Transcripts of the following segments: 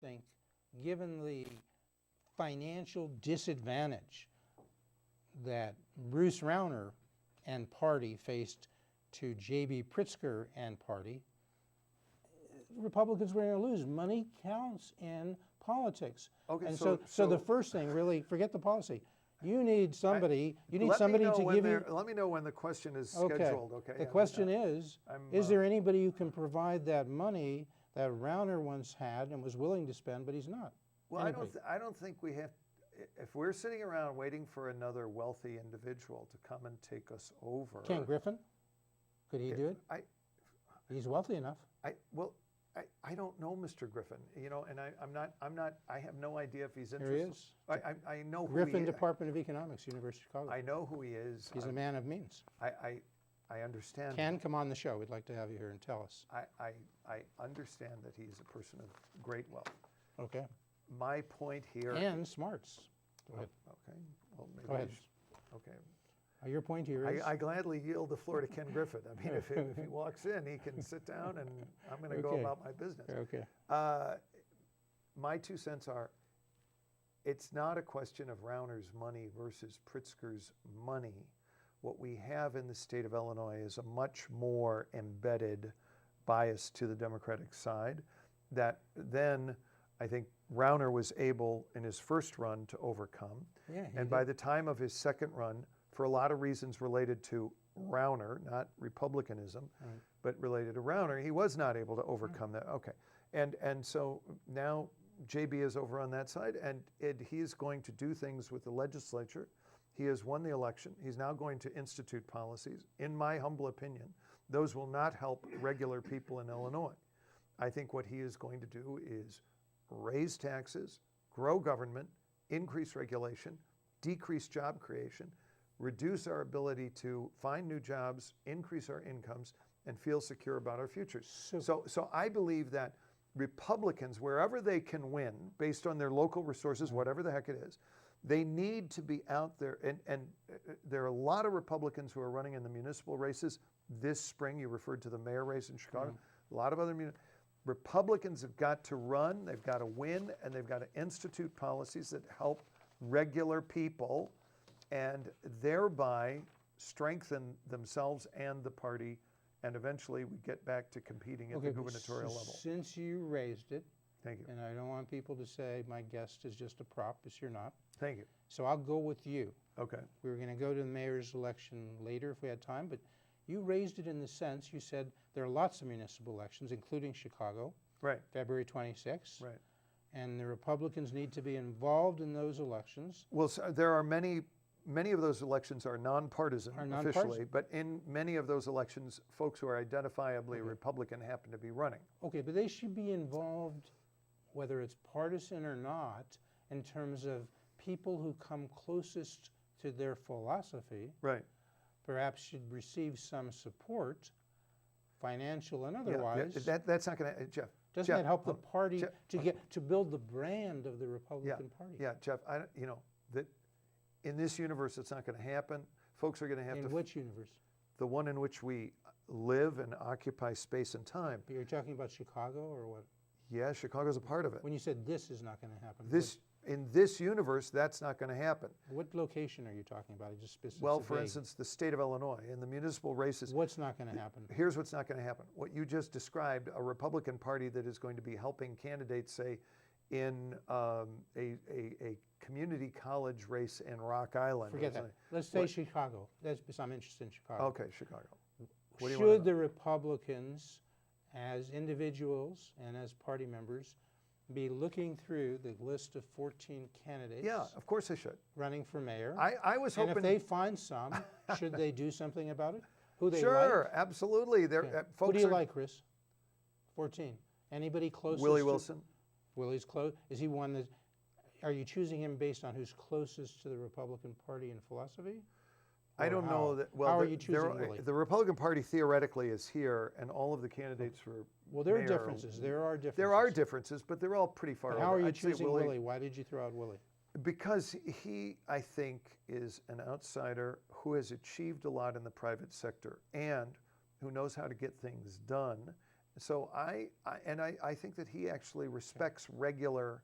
think, given the financial disadvantage that Bruce Rauner and party faced to JB Pritzker and party, Republicans were going to lose. Money counts in politics. Okay, and so the first thing, really, forget the policy. You need somebody. You need somebody to give you. Let me know when the question is scheduled. Okay. The question is there anybody who can provide that money that Rauner once had and was willing to spend, but he's not? Well, I don't think we have. If we're sitting around waiting for another wealthy individual to come and take us over, Ken Griffin, could he do it? He's wealthy enough. I don't know Mr. Griffin, you know, and I have no idea if he's interested. Here he is. I know who Griffin, he is. Department of Economics, University of Chicago. I know who he is. He's a man of means. I understand. Ken, come on the show. We'd like to have you here and tell us. I understand that he's a person of great wealth. Okay. My point here. And smarts. Go ahead. Okay. Well, maybe Go ahead. Okay. Your point here is? I gladly yield the floor to Ken Griffin. I mean, if he walks in, he can sit down and I'm going to go about my business. Okay. My 2 cents are, it's not a question of Rauner's money versus Pritzker's money. What we have in the state of Illinois is a much more embedded bias to the Democratic side that then I think Rauner was able in his first run to overcome. Yeah, and by the time of his second run, for a lot of reasons related to Rauner, not Republicanism, but related to Rauner, he was not able to overcome that. Okay. And so now JB is over on that side, and he is going to do things with the legislature. He has won the election. He's now going to institute policies. In my humble opinion, those will not help regular people in Illinois. I think what he is going to do is raise taxes, grow government, increase regulation, decrease job creation, reduce our ability to find new jobs, increase our incomes, and feel secure about our futures. So I believe that Republicans, wherever they can win, based on their local resources, whatever the heck it is, they need to be out there. And there are a lot of Republicans who are running in the municipal races this spring. You referred to the mayor race in Chicago. A lot of other Republicans have got to run, they've got to win, and they've got to institute policies that help regular people and thereby strengthen themselves and the party, and eventually we get back to competing at the gubernatorial level. Since you raised it, thank you. And I don't want people to say my guest is just a prop, because you're not. Thank you. So I'll go with you. Okay. We were going to go to the mayor's election later if we had time, but you raised it in the sense, you said there are lots of municipal elections, including Chicago, right? February 26th. Right. And the Republicans need to be involved in those elections. Well, so there are many of those elections are nonpartisan officially, but in many of those elections, folks who are identifiably Republican happen to be running. Okay, but they should be involved, whether it's partisan or not, in terms of people who come closest to their philosophy. Right. Perhaps should receive some support, financial and otherwise. That's not going to, Jeff. Doesn't that help the party to build the brand of the Republican Party? Yeah, Jeff. That in this universe, it's not going to happen. Folks are going to have to. In which universe? The one in which we live and occupy space and time. But you're talking about Chicago or what? Yeah, Chicago's a part of it. When you said this is not going to happen. In this universe, that's not going to happen. What location are you talking about? Just specific. Well, for instance, the state of Illinois, in the municipal races. What's not going to happen? Here's what's not going to happen. What you just described, a Republican Party that is going to be helping candidates, say, in a community college race in Rock Island. Forget that. Let's say Chicago. I'm interested in Chicago. Okay, Chicago. Should the Republicans, as individuals and as party members, be looking through the list of 14 candidates? Yeah, of course they should. Running for mayor. I was hoping. And if they find some, should they do something about it? Who they Sure, like? Absolutely. Folks who do you like, Chris? 14. Anybody close? Willie Wilson. Willie's close. Is he one that? Are you choosing him based on who's closest to the Republican Party in philosophy? I don't know that. Well, how are you choosing Willie? The Republican Party theoretically is here, and all of the candidates for there are differences. There are differences. There are differences, but they're all pretty far. How are you choosing Willie? Why did you throw out Willie? Because he, I think, is an outsider who has achieved a lot in the private sector and who knows how to get things done, So I think that he actually respects regular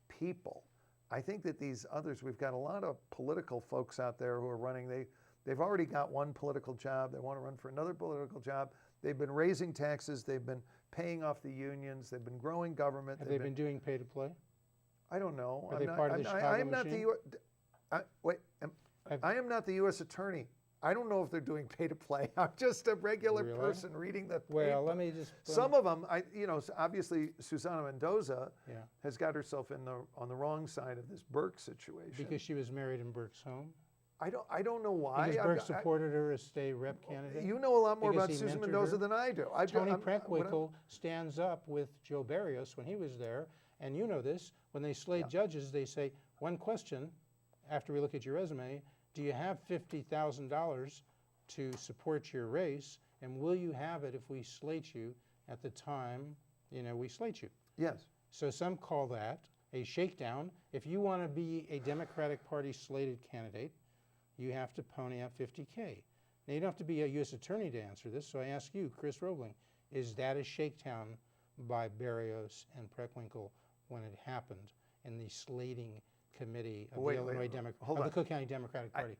people. I think that these others, we've got a lot of political folks out there who are running. They've already got one political job. They want to run for another political job. They've been raising taxes. They've been paying off the unions. They've been growing government. Have they been doing pay to play? I don't know. Are they part of the Chicago I am not machine? I am not the U.S. attorney. I don't know if they're doing pay to play. I'm just a regular Really? person reading the paper. Well, let me just. Some of them, obviously Susana Mendoza Yeah. has got herself on the wrong side of this Burke situation. Because she was married in Burke's home? I don't know why. Because Burke supported her as state rep candidate? You know a lot more Because about he Susan mentored Mendoza her? than I do. Tony Preckwinkle stands up with Joe Barrios when he was there, and you know this, when they slate judges, they say, one question, after we look at your resume, do you have $50,000 to support your race, and will you have it if we slate you at the time, we slate you? Yes. So some call that a shakedown. If you want to be a Democratic Party slated candidate, you have to pony up $50K. Now, you don't have to be a U.S. attorney to answer this, so I ask you, Chris Robling, is that a shakedown by Barrios and Preckwinkle when it happened in the slating committee of the Cook County Democratic Party?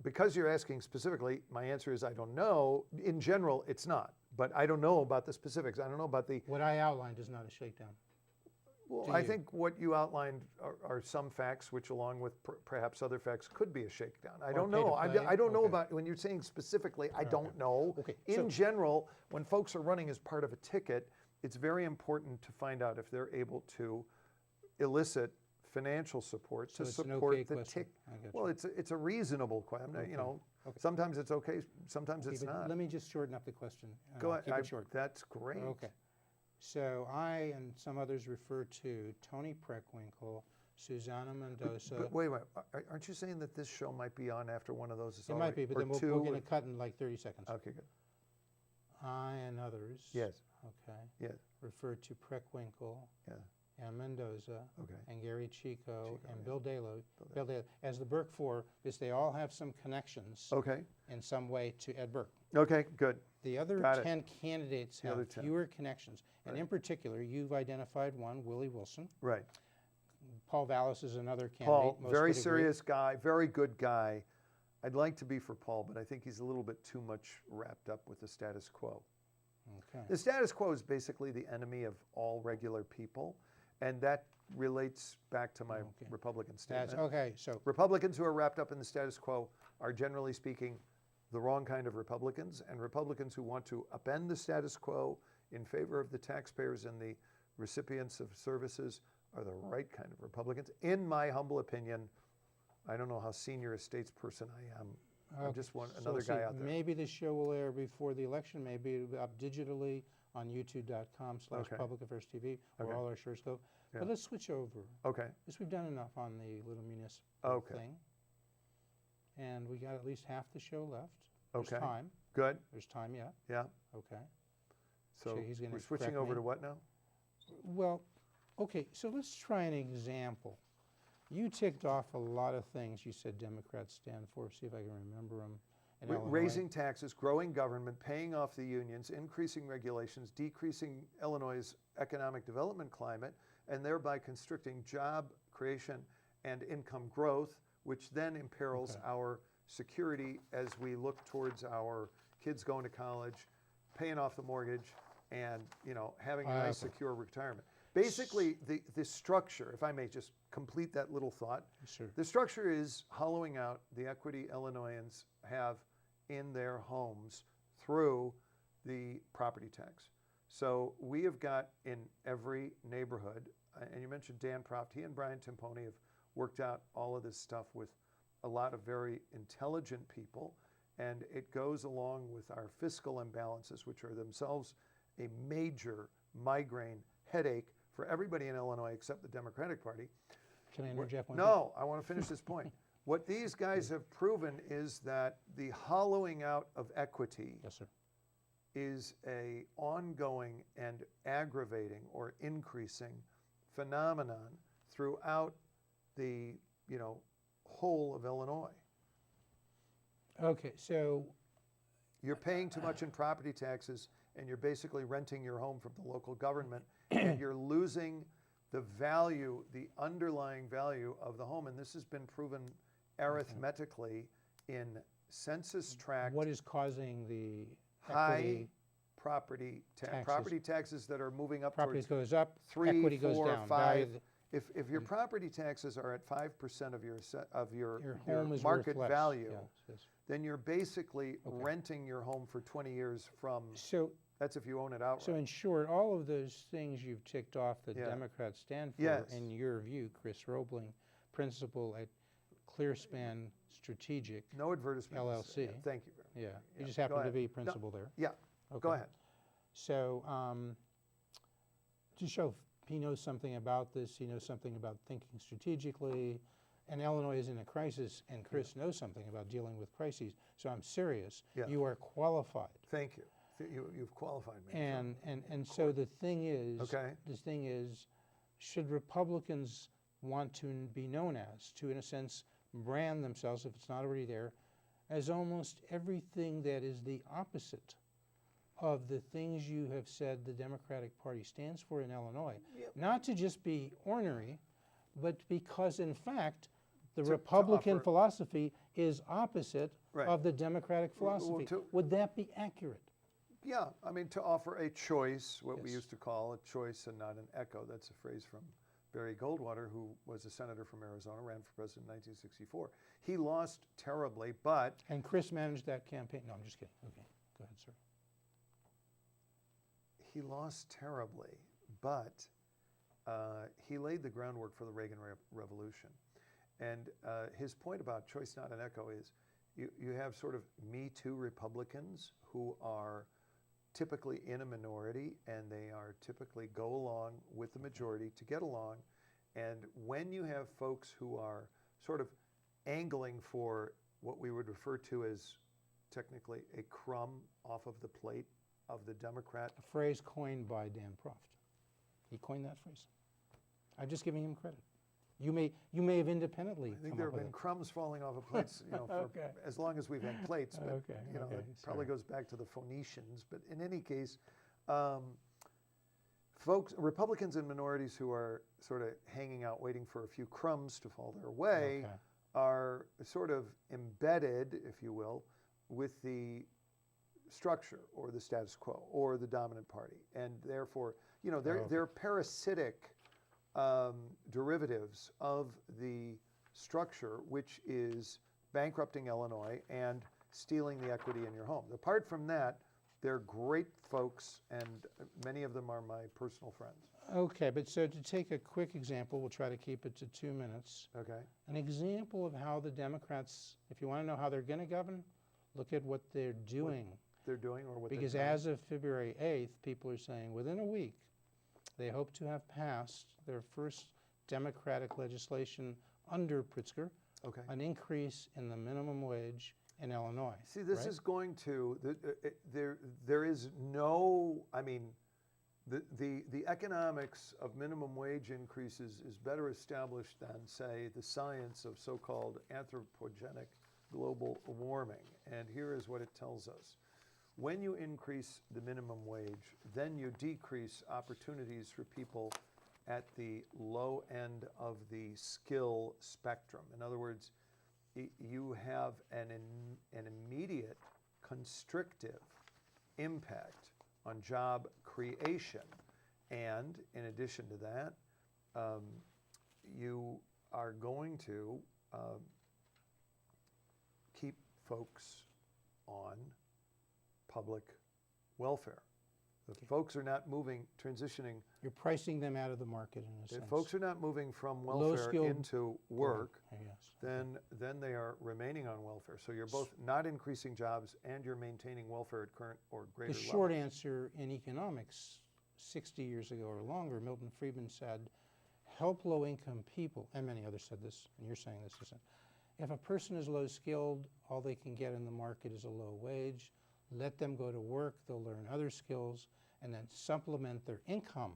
Because you're asking specifically, my answer is I don't know. In general, it's not. But I don't know about the specifics. I don't know about the... What I outlined is not a shakedown. Well, I think what you outlined are some facts, which along with perhaps other facts could be a shakedown. I don't know. I don't know about, when you're saying specifically, I don't know. Okay. In general, when folks are running as part of a ticket, it's very important to find out if they're able to elicit financial support to support the ticket. Well, it's a reasonable question. Sometimes it's okay, sometimes it's not. Let me just shorten up the question. Go ahead. Keep it short. That's great. Okay. So I and some others refer to Tony Preckwinkle, Susana Mendoza. But wait, aren't you saying that this show might be on after one of those? It might be, but then we'll get it cut in like 30 seconds. Okay, good. I and others. Yes. Okay. Yes. Refer to Preckwinkle. Yeah. And Mendoza, okay. And Gary Chico, and Bill Dalo, as the Burke Four, because they all have some connections in some way to Ed Burke. Okay, good. The other 10 candidates have fewer connections, and in particular, you've identified one, Willie Wilson. Right. Paul Vallis is another candidate. Paul, very serious guy, very good guy. I'd like to be for Paul, but I think he's a little bit too much wrapped up with the status quo. Okay. The status quo is basically the enemy of all regular people. And that relates back to my Republican statement. So Republicans who are wrapped up in the status quo are, generally speaking, the wrong kind of Republicans, and Republicans who want to upend the status quo in favor of the taxpayers and the recipients of services are the right kind of Republicans. In my humble opinion, I don't know how senior a statesperson I am. I'm just another guy out there. Maybe the show will air before the election. Maybe it'll be up digitally on youtube.com/Public Affairs TV, where all our shows go. But let's switch over. Okay. Because we've done enough on the little municipal thing. And we got at least half the show left. There's time. Good. There's time yet. Yeah. Okay. So we're switching over to what now? Well, okay, so let's try an example. You ticked off a lot of things you said Democrats stand for. See if I can remember them. Raising taxes, growing government, paying off the unions, increasing regulations, decreasing Illinois' economic development climate, and thereby constricting job creation and income growth, which then imperils our security as we look towards our kids going to college, paying off the mortgage, and having a nice, secure retirement. Basically, the structure, if I may just complete that little thought, the structure is hollowing out the equity Illinoisans have in their homes through the property tax. So we have got in every neighborhood, and you mentioned Dan Proft, he and Brian Timpone have worked out all of this stuff with a lot of very intelligent people, and it goes along with our fiscal imbalances, which are themselves a major migraine headache for everybody in Illinois except the Democratic Party. Can I interject one? No, I want to finish this point. What these guys have proven is that the hollowing out of equity is an ongoing and aggravating or increasing phenomenon throughout the whole of Illinois. Okay, so you're paying too much in property taxes, and you're basically renting your home from the local government, and you're losing the value, the underlying value of the home. And this has been proven arithmetically in census tract What is causing the high equity? property Taxes. property taxes that are moving up Property towards goes up, 3, equity goes 4, down. 5. If your property taxes are at 5% of your Your home is market worth less. value, Yes. then you're basically Okay. renting your home for 20 years from. So, That's if you own it outright. so in short, all of those things you've ticked off that Yeah. Democrats stand for, Yes. in your view, Chris Robling, principal at Clearspan Strategic, No advertisements. LLC. Yeah, thank you. yeah, you Yeah, just go happen to ahead. be principal there. Yeah, Okay. go ahead. So, to show he knows something about this, he knows something about thinking strategically, and Illinois is in a crisis, and Chris knows something about dealing with crises. So I'm serious. Yeah. You are qualified. Thank you. You've qualified me. And so the thing is, Okay. should Republicans want to be known as, to in a sense brand themselves, if it's not already there, as almost everything that is the opposite of the things you have said the Democratic Party stands for in Illinois? Yep. Not to just be ornery, but because in fact the To Republican offer- philosophy is opposite Right. of the Democratic Well, philosophy. Would that be accurate? Yeah, I mean, to offer a choice, what we Yes. used to call a choice and not an echo. That's a phrase from Barry Goldwater, who was a senator from Arizona, ran for president in 1964. He lost terribly, but And Chris managed that campaign. No, I'm just kidding. Okay, go ahead, sir. he lost terribly, but he laid the groundwork for the Reagan Revolution. And his point about choice, not an echo, is you have sort of Me Too Republicans who are typically in a minority, and they are typically go along with the majority to get along. And when you have folks who are sort of angling for what we would refer to as technically a crumb off of the plate of the Democrat. A phrase coined by Dan Proft. He coined that phrase. I'm just giving him credit. You may have independently I think come there up have with been it. crumbs falling off of plates, for Okay. as long as we've had plates. But Okay, that okay, probably sorry. goes back to the Phoenicians. But in any case, Republicans and minorities who are sort of hanging out, waiting for a few crumbs to fall their way, Okay. are sort of embedded, if you will, with the structure or the status quo or the dominant party, and therefore, they're parasitic derivatives of the structure, which is bankrupting Illinois and stealing the equity in your home. Apart from that, they're great folks, and many of them are my personal friends. Okay, but so to take a quick example, we'll try to keep it to 2 minutes. Okay. An example of how the Democrats, if you want to know how they're going to govern, look at what they're doing. They're doing or what Because they've done. as of February 8th, people are saying within a week, they hope to have passed their first Democratic legislation under Pritzker, Okay. an increase in the minimum wage in Illinois. See, this right? is going to, there is no, I mean, the economics of minimum wage increases is better established than, say, the science of so-called anthropogenic global warming. And here is what it tells us. When you increase the minimum wage, then you decrease opportunities for people at the low end of the skill spectrum. In other words, you have an immediate constrictive impact on job creation. And in addition to that, you are going to keep folks on public welfare. The folks are not transitioning. You're pricing them out of the market in a If sense. folks are not moving from welfare Low-skilled- into work, Yes. then they are remaining on welfare. So you're both not increasing jobs and you're maintaining welfare at current or greater The levels. short answer in economics, 60 years ago or longer, Milton Friedman said, help low-income people, and many others said this, and you're saying this, isn't it? If a person is low-skilled, all they can get in the market is a low wage. Let them go to work, they'll learn other skills, and then supplement their income.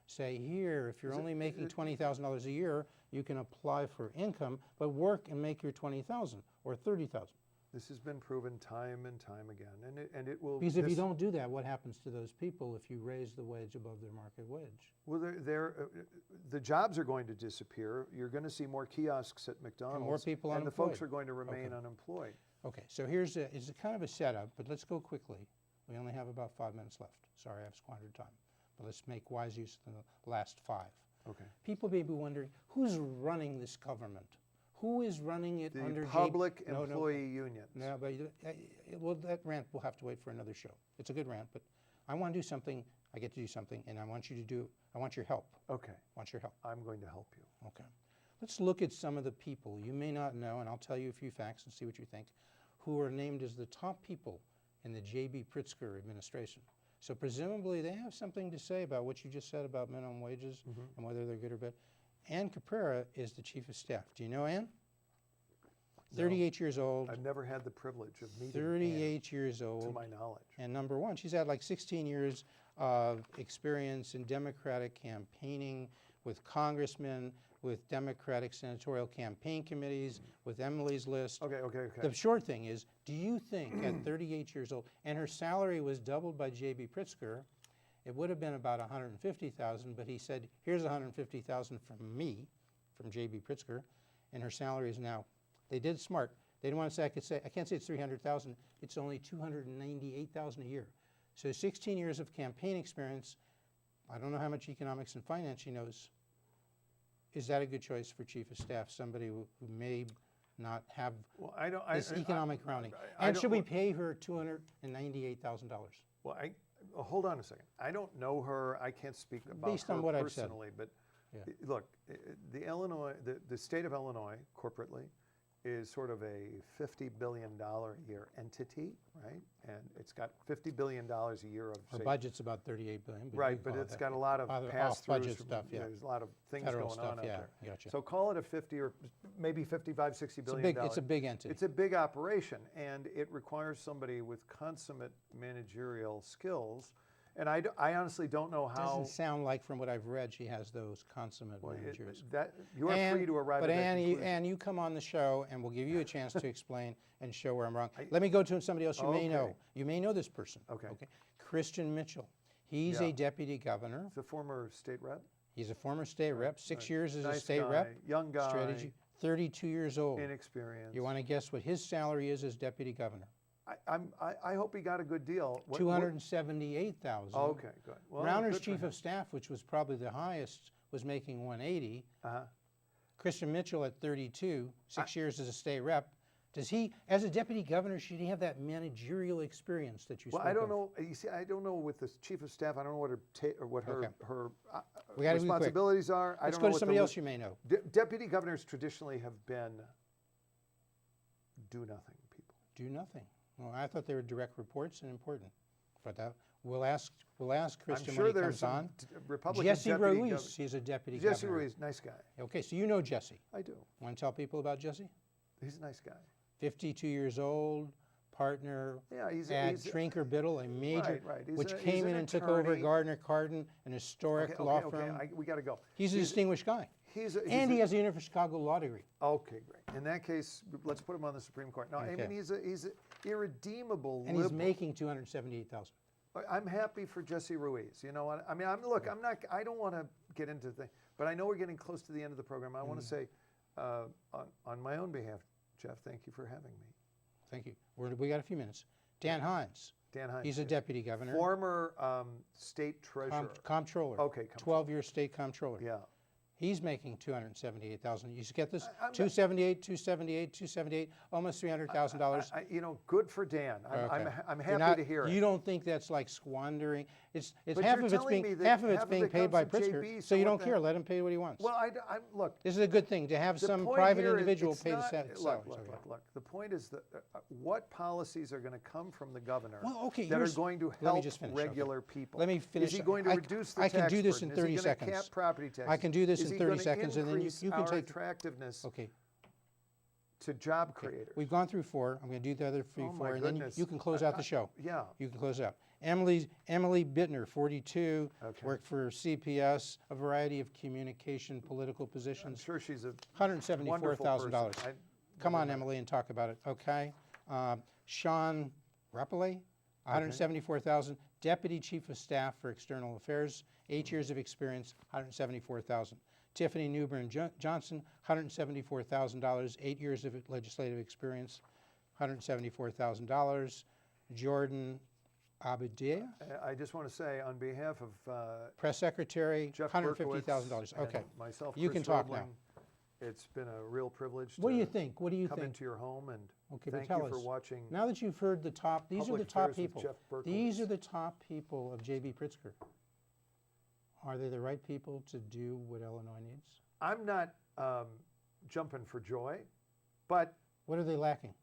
Say here, if you're only making $20,000 a year, you can apply for income, but work and make your $20,000 or $30,000. This has been proven time and time again, and it will. Because if you don't do that, what happens to those people if you raise the wage above their market wage? Well, the jobs are going to disappear. You're going to see more kiosks at McDonald's, more people and the folks unemployed. are going to remain unemployed. Okay, so it's a kind of a setup, but let's go quickly. We only have about 5 minutes left. Sorry, I've squandered time, but let's make wise use of the last 5. Okay. People may be wondering, who's running this government? Who is running it under The Public Employee Unions. No, but well, that rant will have to wait for another show. It's a good rant, but I want to do something. I get to do something, and I want you to do. I want your help. Okay. I want your help. I'm going to help you. Okay. Let's look at some of the people you may not know, and I'll tell you a few facts and see what you think, who are named as the top people in the JB Pritzker administration. So presumably they have something to say about what you just said about minimum wages and whether they're good or bad. Ann Caprara is the chief of staff. Do you know Ann? 38 years old. I've never had the privilege of meeting 38 years Ann, old. to my knowledge. And number one, she's had like 16 years of experience in Democratic campaigning with congressmen, with Democratic senatorial campaign committees, with Emily's List. Okay. The short thing is, do you think at 38 years old, and her salary was doubled by JB Pritzker, it would have been about $150,000, but he said, here's $150,000 from me, from JB Pritzker, and her salary is now, they did smart. They didn't want to say, I can't say it's $300,000, it's only $298,000 a year. So 16 years of campaign experience, I don't know how much economics and finance she knows. Is that a good choice for chief of staff, somebody who may not have this economic grounding? And should we pay her $298,000? Well, hold on a second. I don't know her. I can't speak about Based her on what I've personally. said. But look, the state of Illinois, corporately, is sort of a $50 billion a year entity, right? And it's got $50 billion a year of Our budget's about $38 billion. Right, but it's got a lot of pass-throughs. Budget stuff, yeah. There's a lot of things Federal going stuff, on out yeah, there. gotcha. So call it a 50 or maybe 55, 60 billion dollars. It's a big entity. It's a big operation, and it requires somebody with consummate managerial skills. And I honestly don't know how. Doesn't sound like, from what I've read, she has those consummate managers. You're free to arrive at that conclusion. Ann, you come on the show, and we'll give you a chance to explain and show where I'm wrong. Let me go to somebody else you may know. You may know this person. Okay. Christian Mitchell. He's a deputy governor. He's a former state rep. He's a former state rep. 6 years as a state rep. Young guy. Strategy. 32 years old. Inexperienced. You want to guess what his salary is as deputy governor? I hope he got a good deal. $278,000. Okay, good. Well, Rauner's good for chief him. of staff, which was probably the highest, was making $180. Uh-huh. Christian Mitchell at 32, 6 years as a state rep. Does he, as a deputy governor, should he have that managerial experience that you spoke of? Well, I don't know. You see, I don't know with the chief of staff. I don't know what her We gotta be quick. responsibilities are. Let's I don't go know to what somebody else you may know. Deputy governors traditionally have been do nothing people. Do nothing. Well, I thought they were direct reports and important. But we'll ask Christian I'm sure when he there's comes on. Republican Jesse deputy Ruiz, he's a deputy governor. Jesse Ruiz, nice guy. Okay, so you know Jesse. I do. Want to tell people about Jesse? He's a nice guy. 52 years old, partner Yeah, he's at Trinker Biddle, a major, right. which He's came in an and took over attorney. Gardner Cardin, an historic law firm. We got to go. He's a distinguished guy. And he has a University of Chicago law degree. Okay, great. In that case, let's put him on the Supreme Court. No, I mean he's an irredeemable And liberal. he's making $278,000. I'm happy for Jesse Ruiz. You know what? I mean, I don't want to get into things, but I know we're getting close to the end of the program. I want to say, on my own behalf, Jeff, thank you for having me. Thank you. We got a few minutes. Dan Hines. Dan Hines. He's a deputy governor. Former state treasurer. Comptroller. Okay, 12-year state comptroller. Yeah. He's making $278,000. You get this? 278, almost $300,000. You know, good for Dan. I'm happy to hear it. You don't think that's like squandering? It's But half you're of it's telling me being that paid by comes from Pritzker, JB, so you what don't the care. heck? Let him pay what he wants. Well, look. This is a good thing to have The some point private here is individual it's pay the not- salaries. Look. The point is that what policies are going to come from the governor that are here's- going to let me help just finish, regular people? Let me finish. Is he going to reduce the tax I can do this in burden? 30 Is he going to seconds. cap property taxes? I can do this Is in he 30 gonna seconds, and then you increase can our take. attractiveness Okay. to job creators. We've gone through 4. I'm going to do the other 3, Oh, 4, my and then goodness. you can close out the show. Yeah. You can close out. Emily Bittner, 42, Okay. worked for CPS, a variety of communication, political I'm positions. sure she's a $174,000. wonderful person. Come on, Emily, and talk about it, okay? Sean Rappley, $174,000. Deputy Chief of Staff for External Affairs, 8 years of experience, $174,000. Tiffany Newburn Johnson, $174,000, 8 years of legislative experience, $174,000. Jordan Abidia, I just want to say, on behalf of Press Secretary, Jeff $150,000. Berkowitz Okay, and myself, you Chris can talk Robling, now. it's been a real privilege What do you to think? What do you come think? into your home, and Okay, but thank tell you for us. watching. Now that you've heard the top, these are Public the top Affairs with people. Jeff Berkowitz. These are the top people of JB Pritzker. Are they the right people to do what Illinois needs? I'm not jumping for joy, but What are they lacking?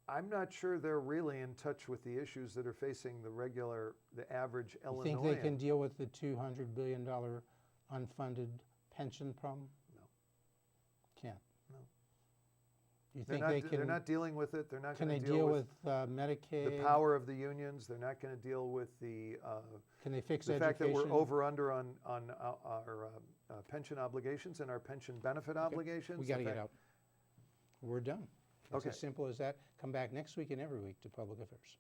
I'm not sure they're really in touch with the issues that are facing the average You Illinoisan. think they can deal with the $200 billion unfunded pension problem? No. Can't. No. You They're think not, they can? they're not dealing with it. They're not Can going they to deal with Medicaid? the power of the unions. They're not going to deal with the Can they fix the education? fact that we're over under on our pension obligations and our pension benefit obligations. We got to The get fact- out. We're done. It's Okay. as simple as that. Come back next week and every week to Public Affairs.